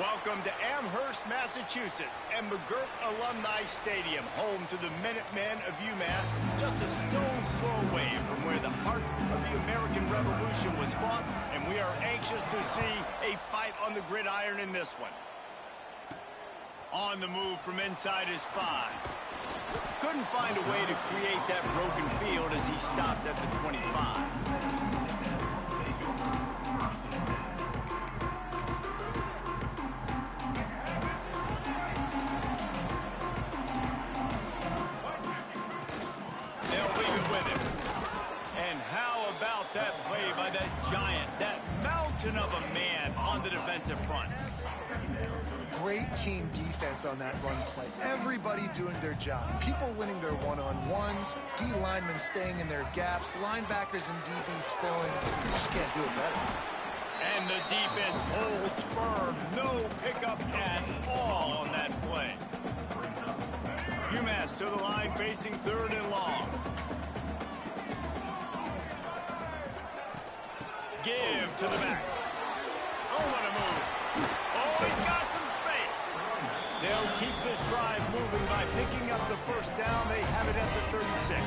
Welcome to Amherst, Massachusetts, and McGirt Alumni Stadium, home to the Minutemen of UMass, just a stone's throw away from where the heart of the American Revolution was fought, and we are anxious to see a fight on the gridiron in this one. On the move from inside his 5. Couldn't find a way to create that broken field as he stopped at the 25. That play by that giant, that mountain of a man on the defensive front. Great team defense on that run play. Everybody doing their job. People winning their one-on-ones, D linemen staying in their gaps, linebackers and DBs filling. You just can't do it better. And the defense holds firm. No pickup at all on that play. UMass to the line facing 3rd and long. Give to the back. Oh, what a move. Oh, he's got some space. They'll keep this drive moving by picking up the first down. They have it at the 36.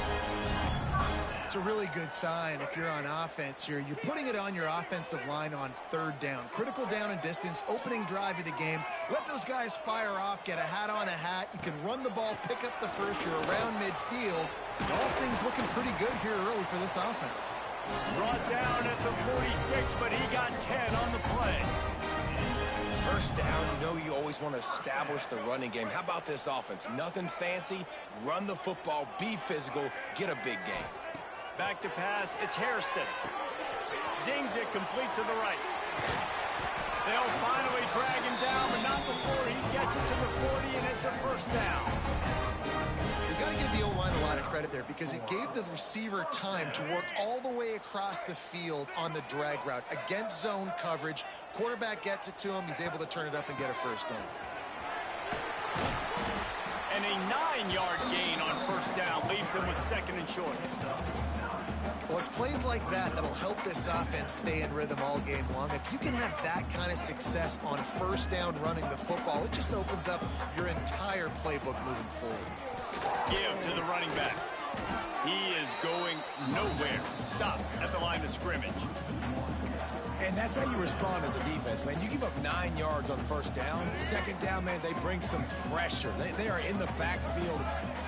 It's a really good sign if you're on offense here. You're putting it on your offensive line on 3rd down. Critical down and distance, opening drive of the game. Let those guys fire off, get a hat on a hat. You can run the ball, pick up the first. You're around midfield. All things looking pretty good here early for this offense. Brought down at the 46, but he got 10 on the play. First down, you know you always want to establish the running game. How about this offense? Nothing fancy. Run the football, be physical, get a big gain. Back to pass, it's Hairston. Zings it complete to the right. They'll finally drag him down, but not before he gets it to the 40, and it's a first down. You got to give the O-line a lot of credit there because it gave the receiver time to work all the way across the field on the drag route against zone coverage. Quarterback gets it to him. He's able to turn it up and get a first down. And a 9-yard gain on first down leaves them with 2nd and short. Well, it's plays like that that'll help this offense stay in rhythm all game long. If you can have that kind of success on first down running the football, it just opens up your entire playbook moving forward. Give to the running back. He is going nowhere. Stop at the line of scrimmage. And that's how you respond as a defense, man. You give up 9 yards on first down. 2nd down, man, they bring some pressure. They are in the backfield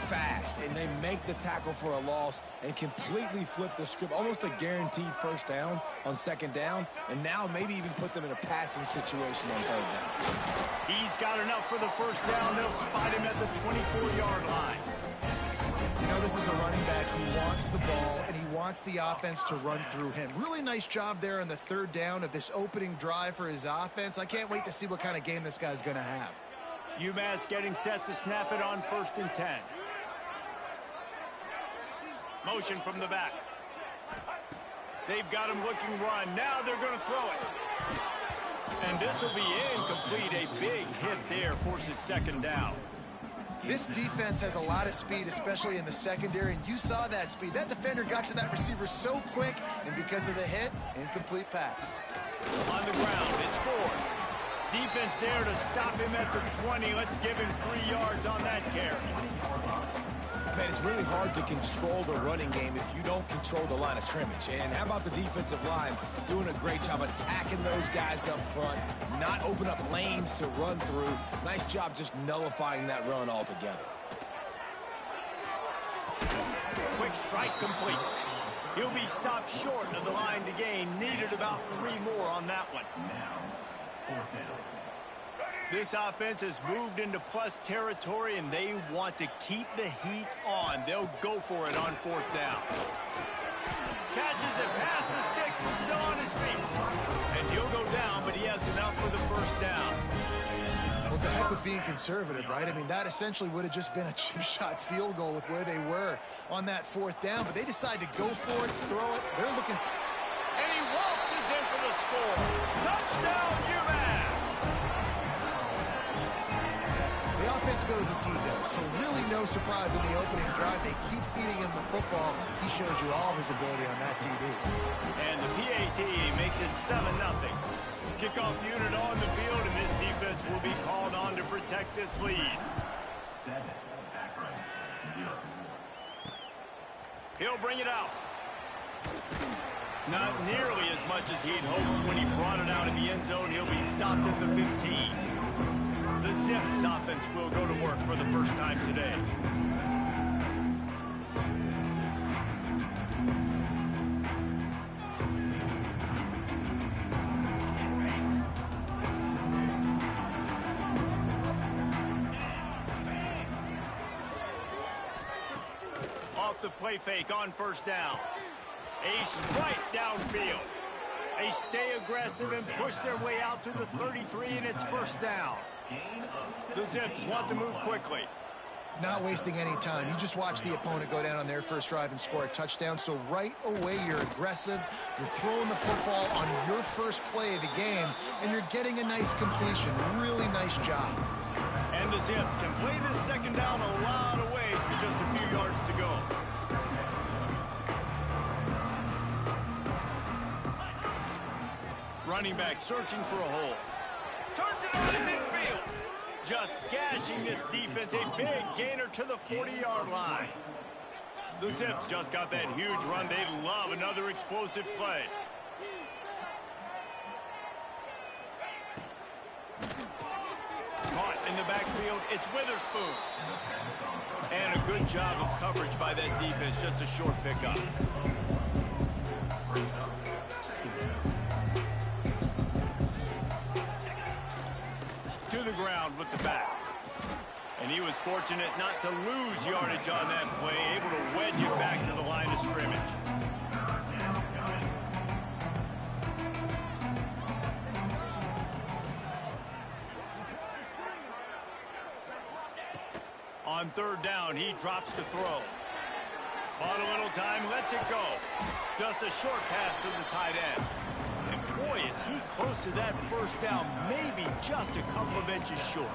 fast, and they make the tackle for a loss and completely flip the script. Almost a guaranteed first down on 2nd down, and now maybe even put them in a passing situation on 3rd down. He's got enough for the first down. They'll spot him at the 24-yard line. You know, this is a running back who wants the ball, and he wants the offense to run through him. Really nice job there on the 3rd down of this opening drive for his offense. I can't wait to see what kind of game this guy's going to have. UMass getting set to snap it on 1st and 10. Motion from the back. They've got him looking run. Now they're going to throw it. And this will be incomplete. A big hit there forces 2nd down. This defense has a lot of speed, especially in the secondary, and you saw that speed. That defender got to that receiver so quick, and because of the hit, incomplete pass. On the ground, it's 4. Defense there to stop him at the 20. Let's give him 3 yards on that carry. Man, it's really hard to control the running game if you don't control the line of scrimmage. And how about the defensive line doing a great job attacking those guys up front, not open up lanes to run through. Nice job just nullifying that run altogether. Quick strike complete. He'll be stopped short of the line to gain. Needed about 3 more on that one. This offense has moved into plus territory, and they want to keep the heat on. They'll go for it on 4th down. Catches it past the sticks and still on his feet. And he'll go down, but he has enough for the first down. Well, to heck with being conservative, right? I mean, that essentially would have just been a chip-shot field goal with where they were on that 4th down, but they decide to go for it, throw it. They're looking. And he waltzes in for the score. Touchdown, UMass! The offense goes as he goes, so really no surprise in the opening drive. They keep feeding him the football. He shows you all of his ability on that TD. And the PAT makes it 7-0. Kickoff unit on the field, and this defense will be called on to protect this lead. 7, Akron, 0. He'll bring it out. Not nearly as much as he'd hoped when he brought it out in the end zone. He'll be stopped at the 15. The Zips offense will go to work for the first time today. Off the play fake on first down. A strike downfield. They stay aggressive and push their way out to the 33, and it's first down. The Zips want to move quickly. Not wasting any time. You just watch the opponent go down on their first drive and score a touchdown. So right away, you're aggressive. You're throwing the football on your first play of the game, and you're getting a nice completion. Really nice job. And the Zips can play this second down a lot of ways with just a few yards to go. Running back searching for a hole. Turns it on in midfield. Just gashing this defense. A big gainer to the 40-yard line. The Zips just got that huge run. They love another explosive play. Caught in the backfield. It's Witherspoon. And a good job of coverage by that defense. Just a short pickup. To the ground with the back. And he was fortunate not to lose yardage on that play, able to wedge it back to the line of scrimmage. On third down, he drops to throw. Bought a little time, lets it go. Just a short pass to the tight end. Boy, is he close to that first down, maybe just a couple of inches short.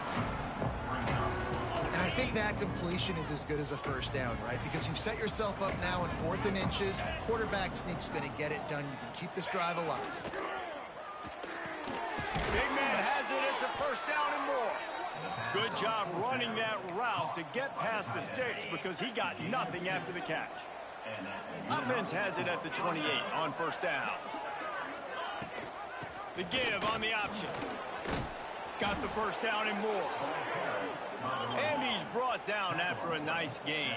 And I think that completion is as good as a first down, right? Because you've set yourself up now in 4th and inches. Quarterback sneak's going to get it done. You can keep this drive alive. Big man has it. It's a first down and more. Good job running that route to get past the sticks because he got nothing after the catch. Offense has it at the 28 on first down. The give on the option. Got the first down and more. And he's brought down after a nice gain.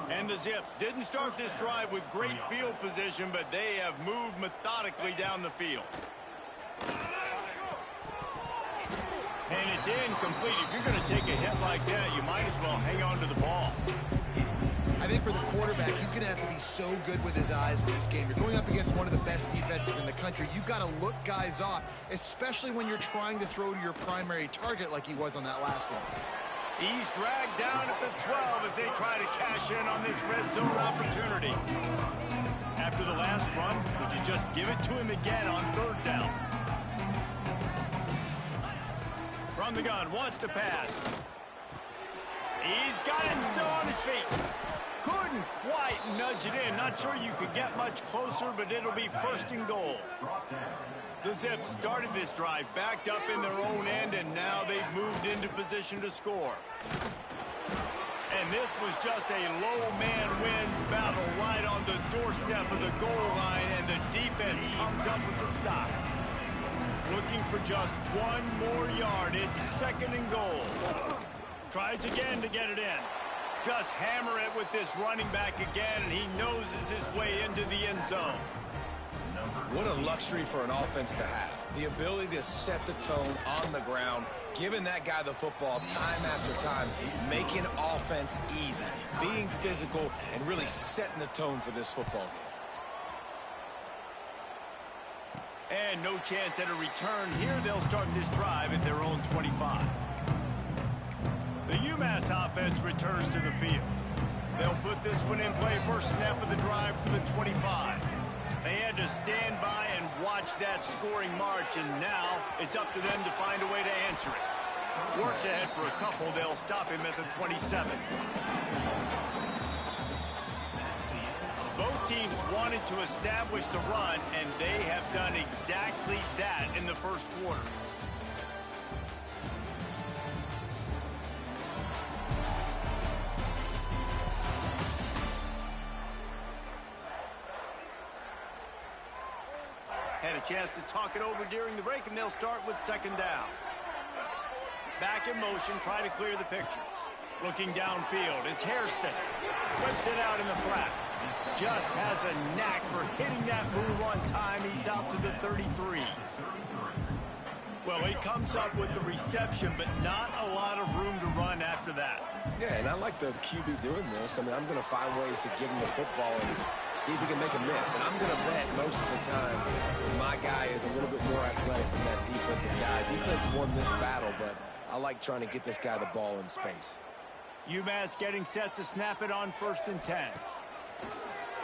And the Zips didn't start this drive with great field position, but they have moved methodically down the field. And it's incomplete. If you're going to take a hit like that, you might as well hang on to the ball. I think for the quarterback, he's going to have to be so good with his eyes in this game. You're going up against one of the best defenses in the country. You've got to look guys off, especially when you're trying to throw to your primary target like he was on that last one. He's dragged down at the 12 as they try to cash in on this red zone opportunity. After the last run, would you just give it to him again on third down? From the gun, wants to pass. He's got it still on his feet. Couldn't quite nudge it in. Not sure you could get much closer, but it'll be first and goal. The Zips started this drive backed up in their own end, and now they've moved into position to score. And this was just a low man wins battle right on the doorstep of the goal line, and the defense comes up with the stop. Looking for just one more yard. It's second and goal. Tries again to get it in. Just hammer it with this running back again, and he noses his way into the end zone. What a luxury for an offense to have. The ability to set the tone on the ground, giving that guy the football time after time, making offense easy, being physical, and really setting the tone for this football game. And no chance at a return here. They'll start this drive at their own 25. The UMass offense returns to the field. They'll put this one in play first snap of the drive from the 25. They had to stand by and watch that scoring march, and now it's up to them to find a way to answer it. Works ahead for a couple. They'll stop him at the 27. Both teams wanted to establish the run, and they have done exactly that in the first quarter. Had a chance to talk it over during the break, and they'll start with second down. Back in motion, try to clear the picture. Looking downfield, it's Hairston. Flips it out in the flat. Just has a knack for hitting that move on time. He's out to the 33. Well, he comes up with the reception, but not a lot of room to run after that. Yeah, and I like the QB doing this. I mean, I'm going to find ways to give him the football and see if he can make a miss. And I'm going to bet most of the time that my guy is a little bit more athletic than that defensive guy. Defense won this battle, but I like trying to get this guy the ball in space. UMass getting set to snap it on 1st and 10.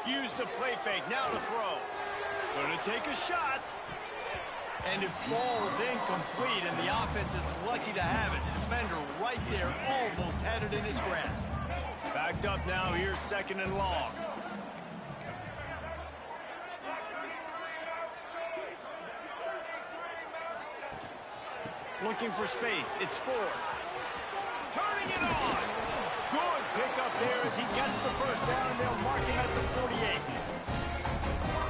Use the play fake, now to throw. Gonna take a shot. And it falls incomplete, and the offense is lucky to have it. Defender right there, almost had it in his grasp. Backed up now, here's 2nd and long. Looking for space, it's 4. Turning it on. Good pickup there as he gets the first down, and they'll mark him at the 48.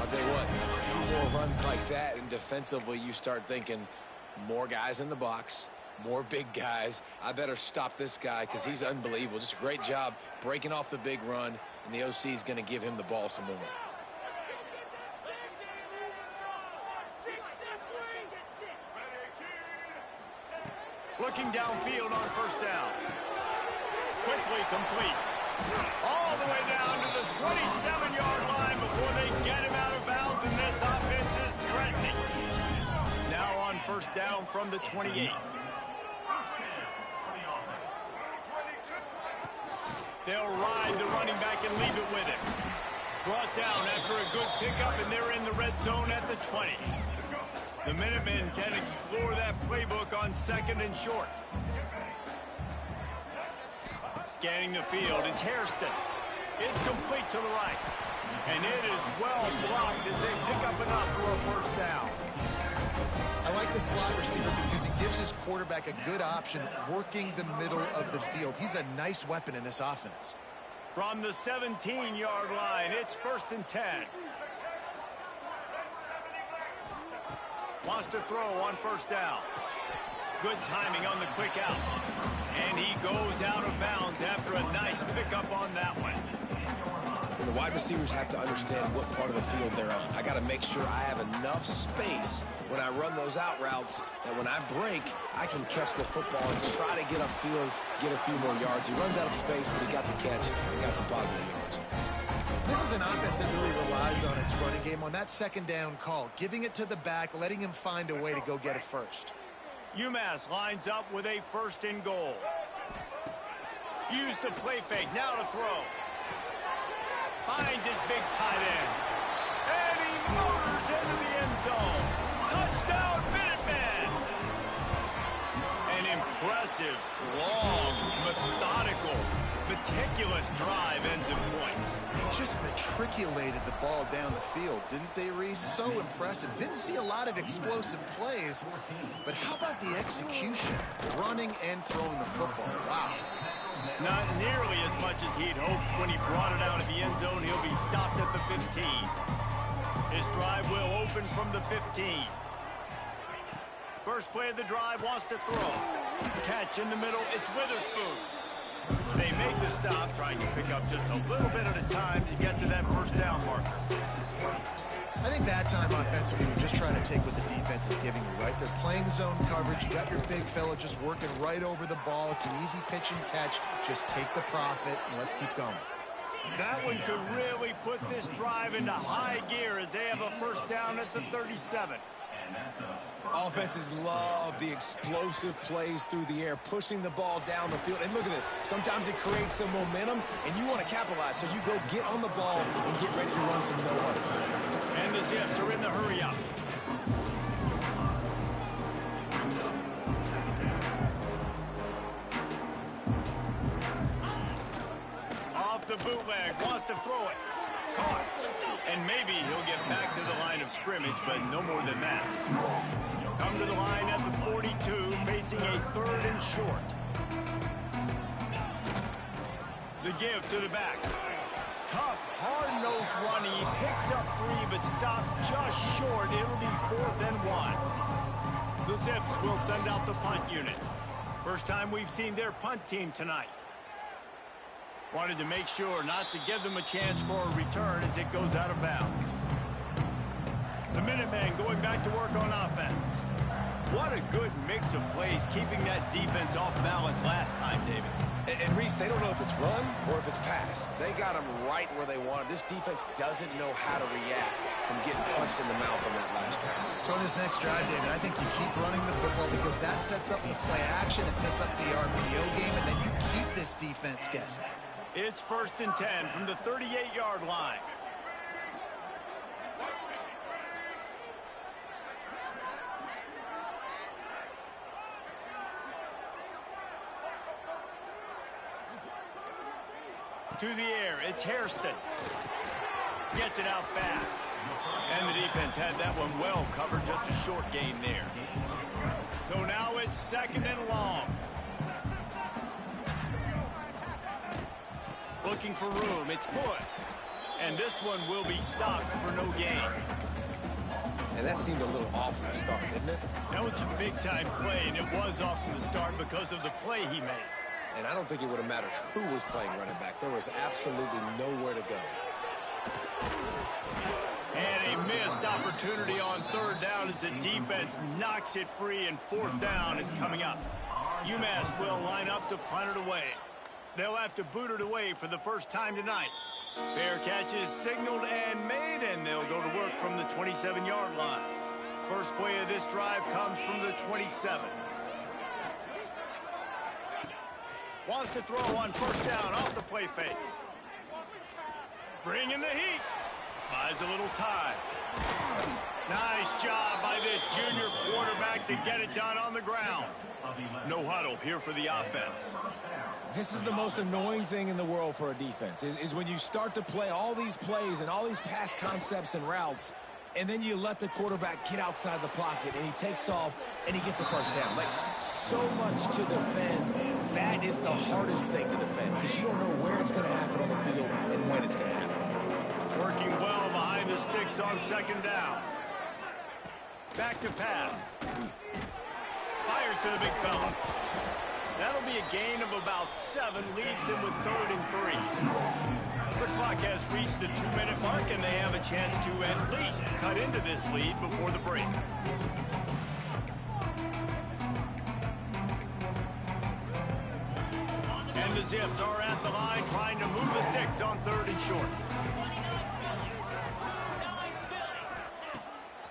I'll tell you what, a few more runs like that, and defensively you start thinking more guys in the box, more big guys. I better stop this guy because he's unbelievable. Just a great job breaking off the big run, and the OC is going to give him the ball some more. Looking downfield on 1st down. Quickly complete. All the way down to the 27-yard line before they get him out of bounds, and this offense is threatening. Now on 1st down from the 28. They'll ride the running back and leave it with him. Brought down after a good pickup, and they're in the red zone at the 20. The Minutemen can explore that playbook on 2nd and short. Scanning the field, it's Hairston. It's complete to the right. And it is well blocked as they pick up enough for a 1st down. I like the slot receiver because he gives his quarterback a good option working the middle of the field. He's a nice weapon in this offense. From the 17-yard line, it's 1st and 10. Wants to throw on 1st down. Good timing on the quick out. And he goes out of bounds after a nice pickup on that one. And the wide receivers have to understand what part of the field they're on. I got to make sure I have enough space when I run those out routes that when I break, I can catch the football and try to get upfield, get a few more yards. He runs out of space, but he got the catch and got some positive yards. This is an offense that really relies on its running game on that 2nd down call, giving it to the back, letting him find a way to go get it first. UMass lines up with a 1st and goal. Use the play fake, now to throw. Finds his big tight end. And he motors into the end zone. Touchdown, Minutemen! An impressive, long, methodical, meticulous drive ends in points. They just matriculated the ball down the field, didn't they, Reese? So impressive. Didn't see a lot of explosive plays, but how about the execution? Running and throwing the football. Wow. Not nearly as much as he'd hoped when he brought it out of the end zone. He'll be stopped at the 15. His drive will open from the 15. First play of the drive, wants to throw. Catch in the middle, it's Witherspoon. They make the stop, trying to pick up just a little bit at a time to get to that 1st down marker. I think that time offensively, we're just trying to take what the defense is giving you, right? They're playing zone coverage. You got your big fella just working right over the ball. It's an easy pitch and catch. Just take the profit, and let's keep going. That one could really put this drive into high gear as they have a 1st down at the 37. Offenses love the explosive plays through the air, pushing the ball down the field. And look at this. Sometimes it creates some momentum, and you want to capitalize. So you go get on the ball and get ready to run some no-huddle. And the Zips are in the hurry-up. Off the bootleg, wants to throw it. Caught. And maybe he'll get back to the line of scrimmage, but no more than that. Come to the line at the 42, facing a 3rd and short. The give to the back. Tough, hard-nosed running. He picks up 3, but stopped just short. It'll be 4th and 1. The Zips will send out the punt unit. First time we've seen their punt team tonight. Wanted to make sure not to give them a chance for a return as it goes out of bounds. The Minutemen going back to work on offense. What a good mix of plays, keeping that defense off balance last time, David. And Reese, they don't know if it's run or if it's pass. They got them right where they want it. This defense doesn't know how to react from getting punched in the mouth on that last drive. So on this next drive, David, I think you keep running the football because that sets up the play action. It sets up the RPO game, and then you keep this defense guessing. It's 1st and 10 from the 38-yard line. To the air, it's Hairston. Gets it out fast. And the defense had that one well covered, just a short gain there. So now it's 2nd and long. Looking for room, it's put. And this one will be stopped for no gain. And that seemed a little off from the start, didn't it? That was a big-time play, and it was off from the start because of the play he made. And I don't think it would have mattered who was playing running back. There was absolutely nowhere to go. And a missed opportunity on 3rd down as the defense knocks it free, and 4th down is coming up. UMass will line up to punt it away. They'll have to boot it away for the first time tonight. Fair catch is signaled and made, and they'll go to work from the 27-yard line. First play of this drive comes from the 27. Wants to throw on 1st down off the play fake. Bringing the heat. Buys a little time. Nice job by this junior quarterback to get it done on the ground. No huddle here for the offense. This is the most annoying thing in the world for a defense, is when you start to play all these plays and all these pass concepts and routes, and then you let the quarterback get outside the pocket, and he takes off, and he gets a 1st down. Like, so much to defend. That is the hardest thing to defend, because you don't know where it's going to happen on the field and when it's going to happen. Working well behind the sticks on 2nd down. Back to pass. Fires to the big fella. That'll be a gain of about 7, leaves him with 3rd and 3. The clock has reached the 2-minute mark, and they have a chance to at least cut into this lead before the break. And the Zips are at the line trying to move the sticks on 3rd and short.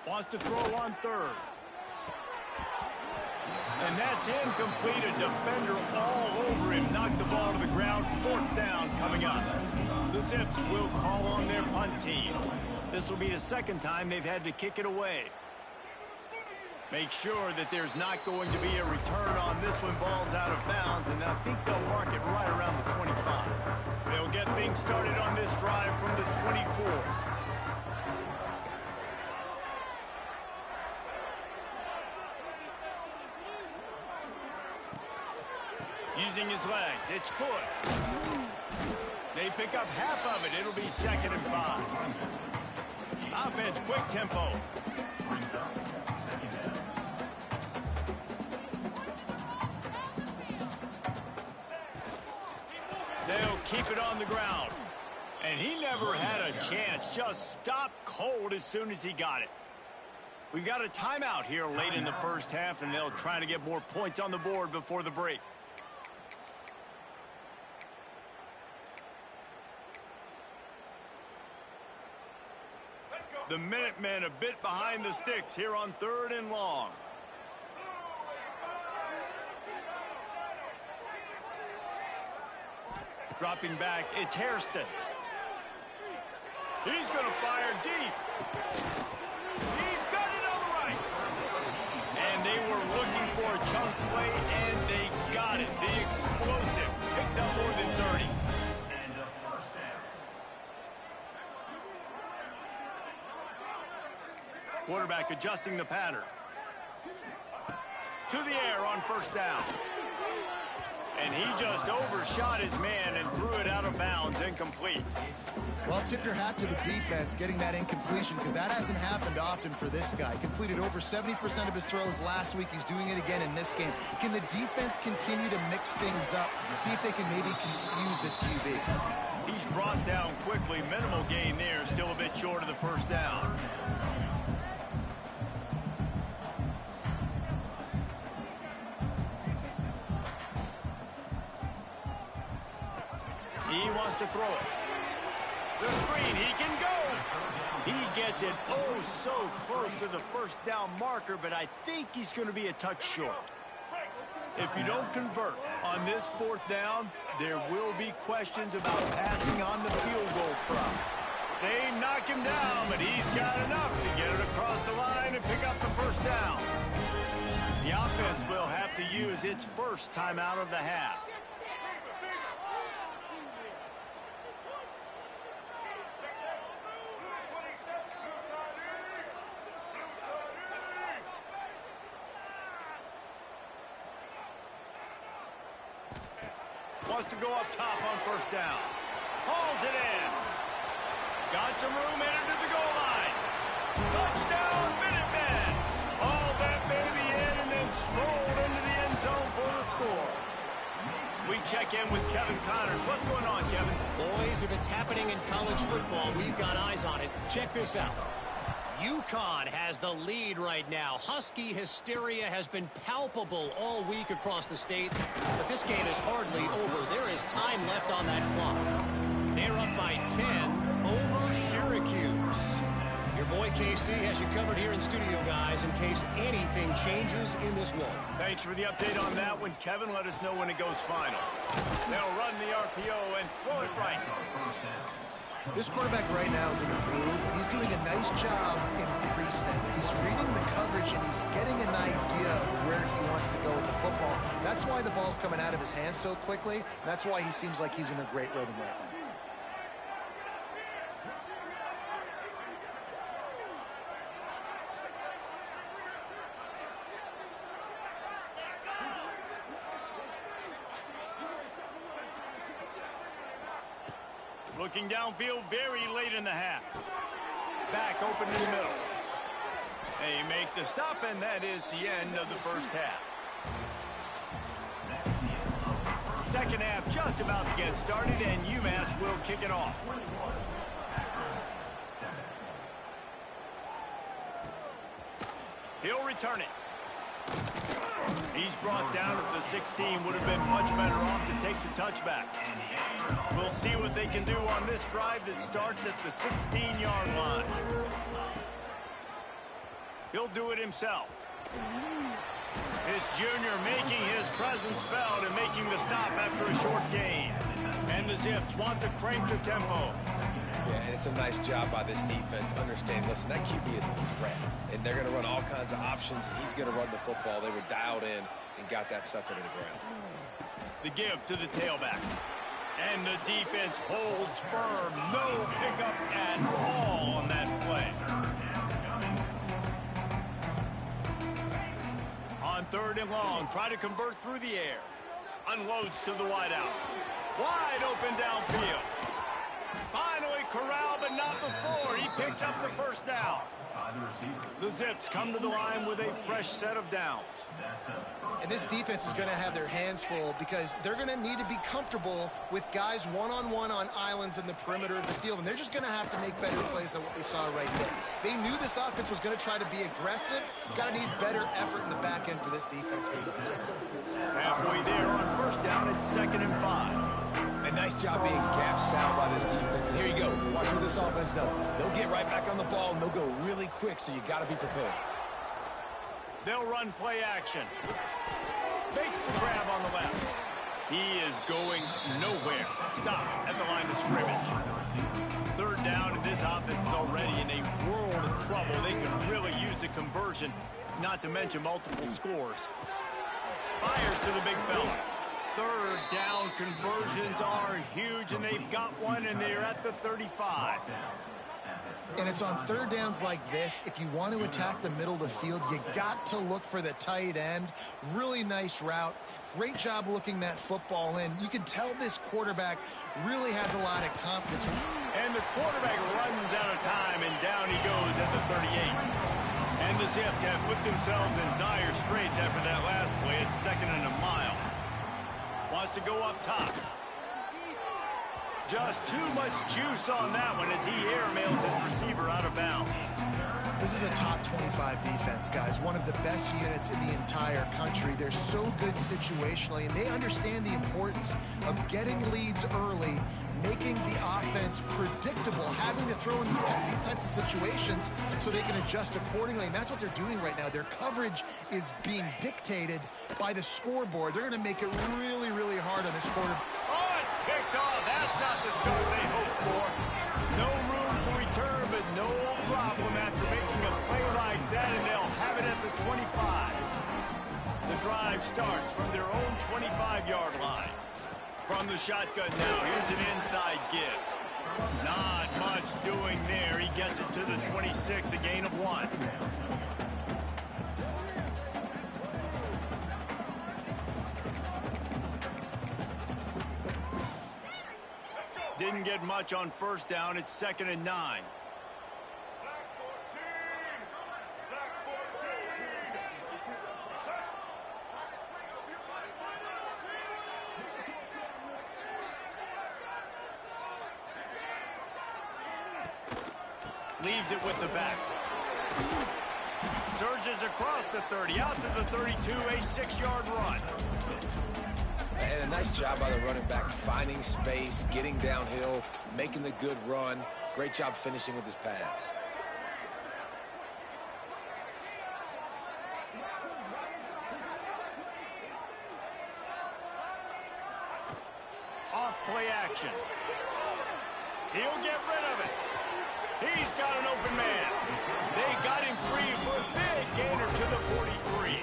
Wants to throw on 3rd. And that's incomplete. A defender all over him. Knocked the ball to the ground. 4th down coming up. The Zips will call on their punt team. This will be the 2nd time they've had to kick it away. Make sure that there's not going to be a return on this one. Ball's out of bounds, and I think they'll mark it right around the 25. They'll get things started on this drive from the 24. Using his legs, it's put. They pick up half of it. It'll be 2nd and 5. Offense, quick tempo. They'll keep it on the ground. And he never had a chance. Just stopped cold as soon as he got it. We've got a timeout here late in the 1st half, and they'll try to get more points on the board before the break. The Minutemen a bit behind the sticks here on 3rd and long. Dropping back, it's Hairston. He's going to fire deep. He's got it on the right. And they were looking for a chunk play, and they got it. The explosive picks up more than 30. Quarterback adjusting the pattern. To the air on first down. And he just overshot his man and threw it out of bounds, incomplete. Well, tip your hat to the defense getting that incompletion, because that hasn't happened often for this guy. Completed over 70% of his throws last week. He's doing it again in this game. Can the defense continue to mix things up, see if they can maybe confuse this QB? He's brought down quickly. Minimal gain there, still a bit short of the first down. He wants to throw it. The screen, he can go. He gets it oh so close to the first down marker, but I think he's going to be a touch short. If you don't convert on this fourth down, there will be questions about passing on the field goal try. They knock him down, but he's got enough to get it across the line and pick up the first down. The offense will have to use its first timeout of the half. Wants to go up top on first down. Hauls it in. Got some room headed to the goal line. Touchdown, Minutemen. All that baby in and then strolled into the end zone for the score. We check in with Kevin Connors. What's going on, Kevin? Boys, if it's happening in college football, we've got eyes on it. Check this out. UConn has the lead right now. Husky hysteria has been palpable all week across the state, but this game is hardly over. There is time left on that clock. They're up by 10 over Syracuse. Your boy KC has you covered here in studio, guys, in case anything changes in this one. Thanks for the update on that one, Kevin. Let us know when it goes final. They'll run the RPO and throw it right. This quarterback right now is in a groove. He's doing a nice job in pre-snap. He's reading the coverage, and he's getting an idea of where he wants to go with the football. That's why the ball's coming out of his hands so quickly. And that's why he seems like he's in a great rhythm right now. Looking downfield very late in the half. Back open in the middle. They make the stop, and that is the end of the first half. Second half just about to get started, and UMass will kick it off. He'll return it. He's brought down at the 16. Would have been much better off to take the touchback. We'll see what they can do on this drive that starts at the 16-yard line. He'll do it himself. This junior making his presence felt and making the stop after a short gain. And the Zips want to crank the tempo. Yeah, and it's a nice job by this defense. Understand, listen, that QB is a threat. And they're going to run all kinds of options, and he's going to run the football. They were dialed in and got that sucker to the ground. The give to the tailback. And the defense holds firm. No pickup at all on that play. On third and long, try to convert through the air. Unloads to the wideout. Wide open downfield. Finally corralled, but not before. He picks up the first down. The Zips come to the line with a fresh set of downs. And this defense is going to have their hands full because they're going to need to be comfortable with guys one-on-one on islands in the perimeter of the field. And they're just going to have to make better plays than what we saw right there. They knew this offense was going to try to be aggressive. Got to need better effort in the back end for this defense. Halfway there on first down, it's 2nd and 5. A nice job being gap sound by this defense. And here you go. Watch what this offense does. They'll get right back on the ball, and they'll go really quick, so you got to be prepared. They'll run play action. Makes the grab on the left. He is going nowhere. Stop at the line of scrimmage. Third down, and this offense is already in a world of trouble. They could really use a conversion, not to mention multiple scores. Fires to the big fella. Third down conversions are huge, and they've got one, and they're at the 35. And it's on third downs like this. If you want to attack the middle of the field, you got to look for the tight end. Really nice route. Great job looking that football in. You can tell this quarterback really has a lot of confidence. And the quarterback runs out of time, and down he goes at the 38. And the Zips have put themselves in dire straits after that last play. It's 2nd and a mile. Wants to go up top. Just too much juice on that one as he airmails his receiver out of bounds. This is a top 25 defense, guys. One of the best units in the entire country. They're so good situationally, and they understand the importance of getting leads early, making the offense predictable, having to throw in these types of situations so they can adjust accordingly. And that's what they're doing right now. Their coverage is being dictated by the scoreboard. They're going to make it really, really hard on this quarter. Oh, it's picked off. That's not the start they hoped for. No room for return, but no problem after making a play like that, and they'll have it at the 25. The drive starts from their own 25-yard line. From the shotgun now, here's an inside give. Not much doing there. He gets it to the 26, a gain of 1. Didn't get much on first down. It's 2nd and 9. Leaves it with the back. Surges across the 30, out to the 32, a 6-yard run. And a nice job by the running back, finding space, getting downhill, making the good run. Great job finishing with his pads. Off play action. He'll get rid of it. He's got an open man. They got him free for a big gainer to the 43.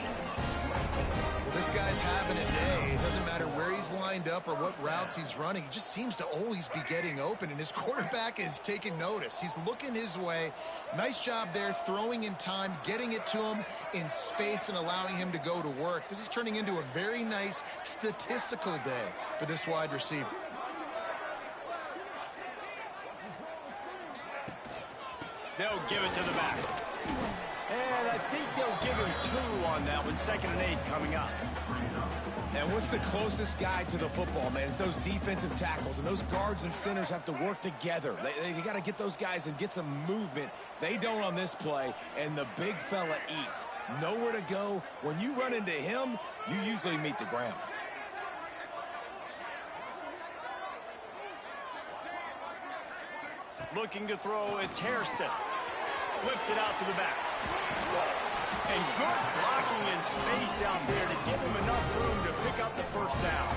Well, this guy's having a day. It doesn't matter where he's lined up or what routes he's running. He just seems to always be getting open, and his quarterback is taking notice. He's looking his way. Nice job there, throwing in time, getting it to him in space and allowing him to go to work. This is turning into a very nice statistical day for this wide receiver. They'll give it to the back. And I think they'll give him 2 on that one. 2nd and 8 coming up. And what's the closest guy to the football, man? It's those defensive tackles, and those guards and centers have to work together. They got to get those guys and get some movement. They don't on this play, and the big fella eats. Nowhere to go. When you run into him, you usually meet the ground. Looking to throw at Hairston. Flips it out to the back. And good blocking in space out there to give him enough room to pick up the first down.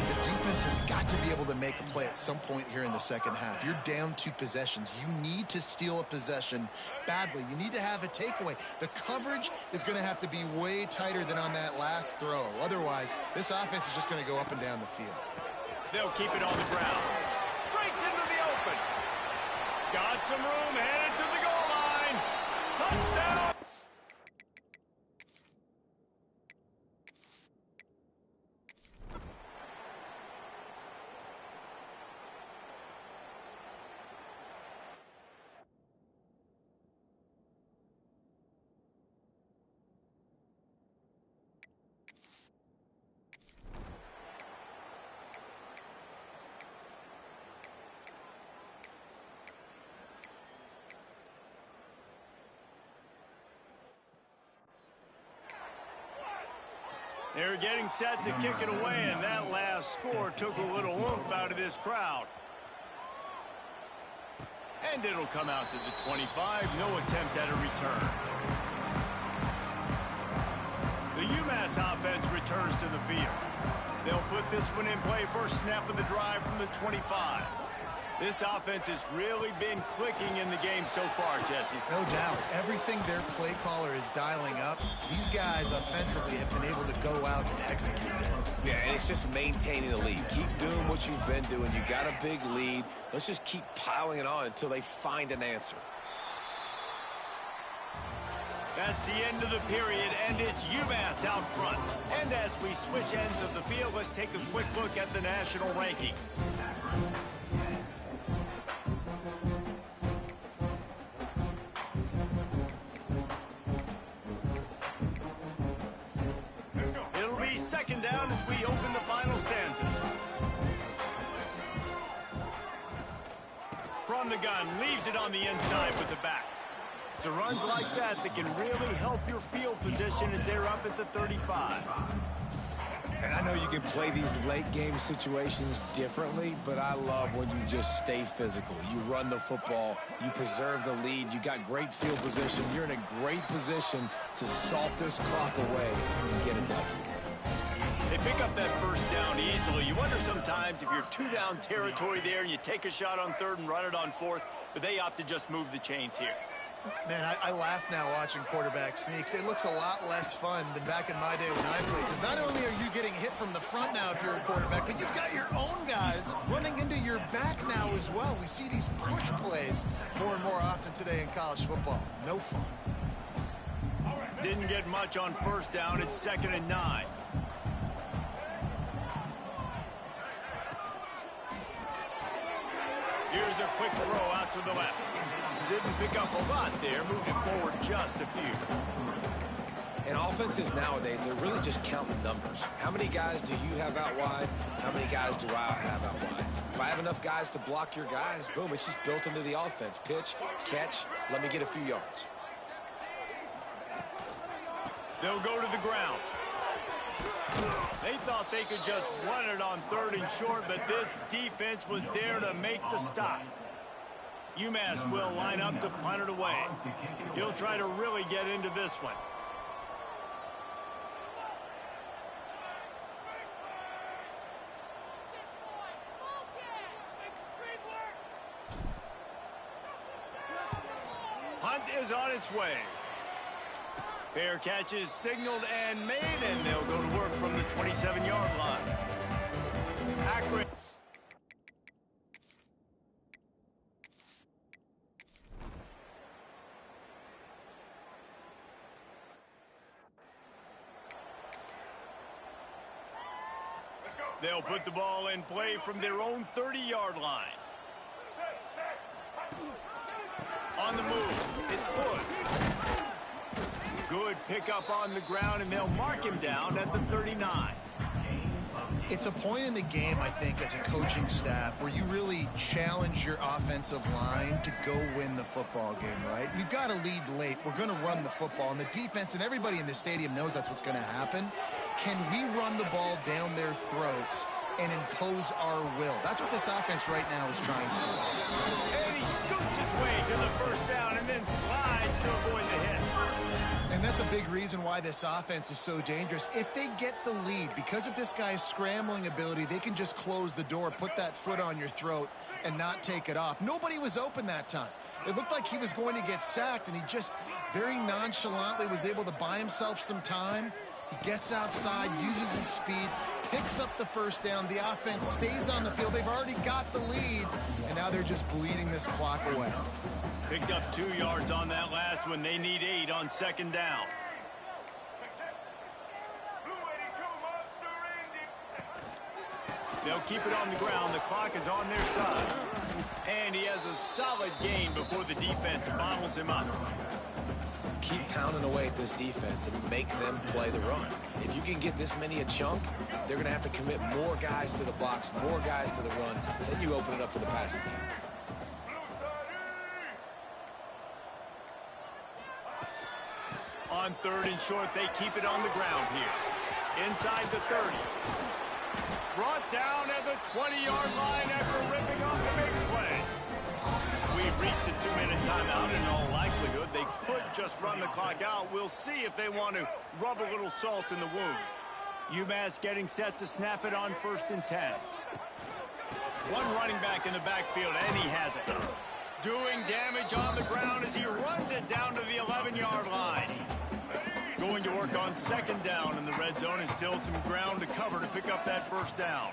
The defense has got to be able to make a play at some point here in the second half. You're down 2 possessions. You need to steal a possession badly. You need to have a takeaway. The coverage is going to have to be way tighter than on that last throw. Otherwise, this offense is just going to go up and down the field. They'll keep it on the ground. Breaks into the open. Got some room, headed to the goal line. Touchdown! They're getting set to kick it away, and that last score took a little oomph out of this crowd. And it'll come out to the 25. No attempt at a return. The UMass offense returns to the field. They'll put this one in play first snap of the drive from the 25. This offense has really been clicking in the game so far, Jesse. No doubt. Everything their play caller is dialing up, these guys offensively have been able to go out and execute it. Yeah, and it's just maintaining the lead. Keep doing what you've been doing. You got a big lead. Let's just keep piling it on until they find an answer. That's the end of the period, and it's UMass out front. And as we switch ends of the field, let's take a quick look at the national rankings. It'll be second down as we open the final stanza. From the gun, leaves it on the inside with the back. So runs like that can really help your field position as they're up at the 35. And I know you can play these late game situations differently, but I love when you just stay physical. You run the football, you preserve the lead, you got great field position. You're in a great position to salt this clock away and get it done. They pick up that first down easily. You wonder sometimes if you're two-down territory there and you take a shot on third and run it on fourth, but they opt to just move the chains here. Man, I laugh now watching quarterback sneaks. It looks a lot less fun than back in my day when I played. Because not only are you getting hit from the front now if you're a quarterback, but you've got your own guys running into your back now as well. We see these push plays more and more often today in college football. No fun. Didn't get much on first down. It's 2nd and 9. Here's a quick throw out to the left. Didn't pick up a lot there, moving forward just a few. And offenses nowadays, they're really just counting numbers. How many guys do you have out wide? How many guys do I have out wide? If I have enough guys to block your guys, boom, it's just built into the offense. Pitch, catch, let me get a few yards. They'll go to the ground. They thought they could just run it on 3rd and short, but this defense was there to make the stop. UMass will line up to punt it away. He'll try to really get into this one. Punt is on its way. Fair catch is signaled and made, and they'll go to work from the 27-yard line. Akron. They'll put the ball in play from their own 30-yard line. On the move, it's good. Good pickup on the ground, and they'll mark him down at the 39. It's a point in the game, I think, as a coaching staff where you really challenge your offensive line to go win the football game, right? We've got to lead late. We're going to run the football, and the defense and everybody in the stadium knows that's what's going to happen. Can we run the ball down their throats and impose our will? That's what this offense right now is trying to do. And he scoots his way to the first down and then slides to avoid the hit. And that's a big reason why this offense is so dangerous. If they get the lead, because of this guy's scrambling ability, they can just close the door, put that foot on your throat, and not take it off. Nobody was open that time. It looked like he was going to get sacked, and he just very nonchalantly was able to buy himself some time. He gets outside, uses his speed, picks up the first down. The offense stays on the field. They've already got the lead, and now they're just bleeding this clock away. Picked up 2 yards on that last one. They need 8 on second down. They'll keep it on the ground. The clock is on their side. And he has a solid gain before the defense bottles him up. Keep pounding away at this defense and make them play the run. If you can get this many a chunk, they're going to have to commit more guys to the box, more guys to the run. Then you open it up for the passing game. On 3rd and short, they keep it on the ground here. Inside the 30. Brought down at the 20-yard line after ripping off a big play. We've reached the 2-minute timeout. In all likelihood, they could just run the clock out. We'll see if they want to rub a little salt in the wound. UMass getting set to snap it on 1st and 10. One running back in the backfield, and he has it. Doing damage on the ground as he runs it down to the 11-yard line. Going to work on second down in the red zone, and still some ground to cover to pick up that first down.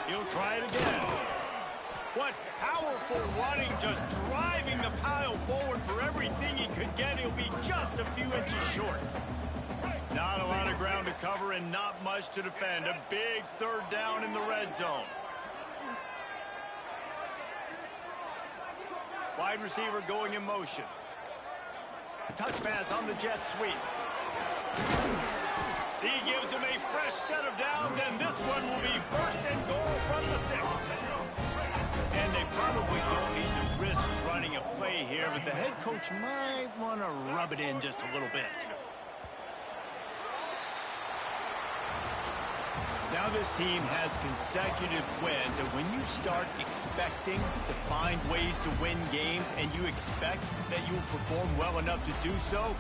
He'll try it again. What powerful running, just driving the pile forward for everything he could get. He'll be just a few inches short. Not a lot of ground to cover and not much to defend. A big third down in the red zone. Wide receiver going in motion. Touch pass on the jet sweep. He gives him a fresh set of downs, and this one will be first and goal from the 6. And they probably don't need to risk running a play here, but the head coach might want to rub it in just a little bit. Now this team has consecutive wins, and when you start expecting to find ways to win games and you expect that you will perform well enough to do so,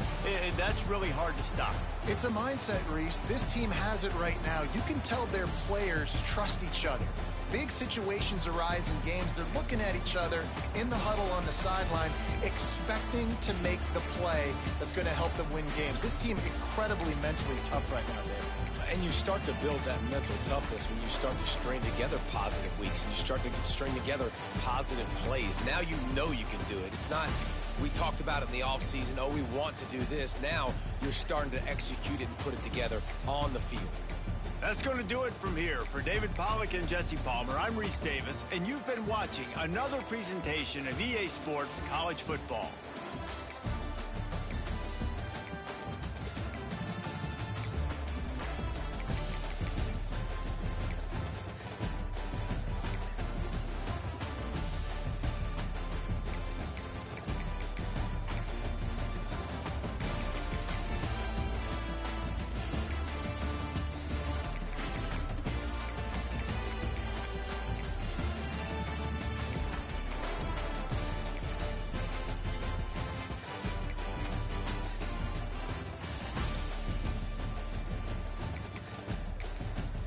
that's really hard to stop. It's a mindset, Reese. This team has it right now. You can tell their players trust each other. Big situations arise in games. They're looking at each other in the huddle on the sideline, expecting to make the play that's going to help them win games. This team incredibly mentally tough right now, Dave. And you start to build that mental toughness when you start to string together positive weeks and you start to string together positive plays. Now you know you can do it. It's not, we talked about it in the offseason, oh, we want to do this. Now you're starting to execute it and put it together on the field. That's going to do it from here. For David Pollack and Jesse Palmer, I'm Reese Davis, and you've been watching another presentation of EA Sports College Football.